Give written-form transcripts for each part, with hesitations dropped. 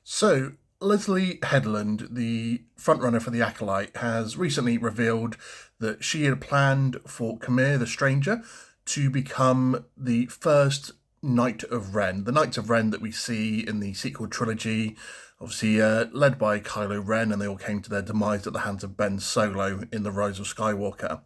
So, Leslie Headland, the frontrunner for the Acolyte, has recently revealed that she had planned for Qimir the Stranger to become the first Knight of Ren. The Knights of Ren that we see in the sequel trilogy, obviously led by Kylo Ren, and they all came to their demise at the hands of Ben Solo in The Rise of Skywalker.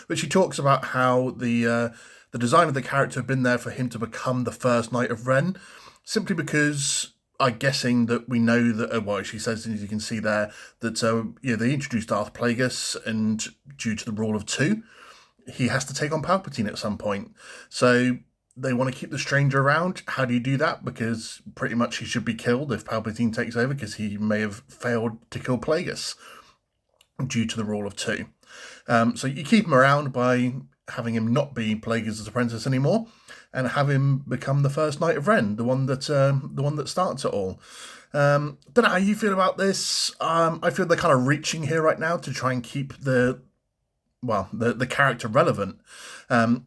But she talks about how the design of the character had been there for him to become the first Knight of Ren, simply because I'm guessing that we know that, well, she says, as you can see there, that they introduced Darth Plagueis, and due to the rule of two, he has to take on Palpatine at some point. So they want to keep the Stranger around. How do you do that? Because pretty much he should be killed if Palpatine takes over, because he may have failed to kill Plagueis due to the rule of two. So you keep him around by having him not be Plagueis' apprentice anymore, and have him become the first Knight of Ren, the one that starts it all. Don't know how you feel about this. I feel they're kind of reaching here right now to try and keep the character relevant,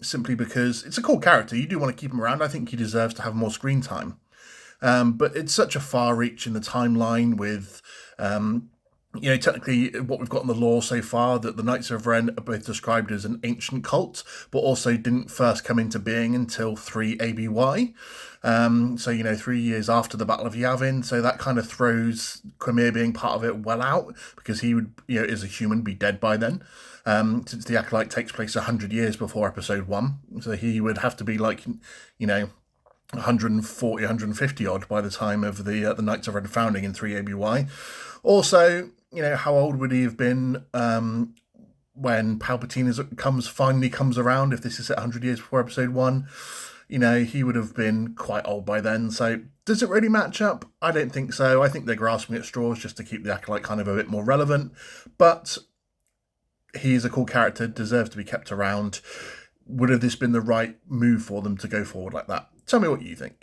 simply because it's a cool character. You do want to keep him around. I think he deserves to have more screen time. But it's such a far reach in the timeline with technically what we've got in the lore so far, that the Knights of Ren are both described as an ancient cult, but also didn't first come into being until 3 ABY. 3 years after the Battle of Yavin. So that kind of throws Qimir being part of it well out, because he would, as a human, be dead by then. Since the Acolyte takes place 100 years before Episode 1. So he would have to be 140, 150 odd by the time of the Knights of Ren founding in 3 ABY. Also, how old would he have been when Palpatine finally comes around? If this is 100 years before Episode 1, he would have been quite old by then. So does it really match up? I don't think so. I think they're grasping at straws just to keep the Acolyte kind of a bit more relevant. But he's a cool character, deserves to be kept around. Would have this been the right move for them to go forward like that? Tell me what you think.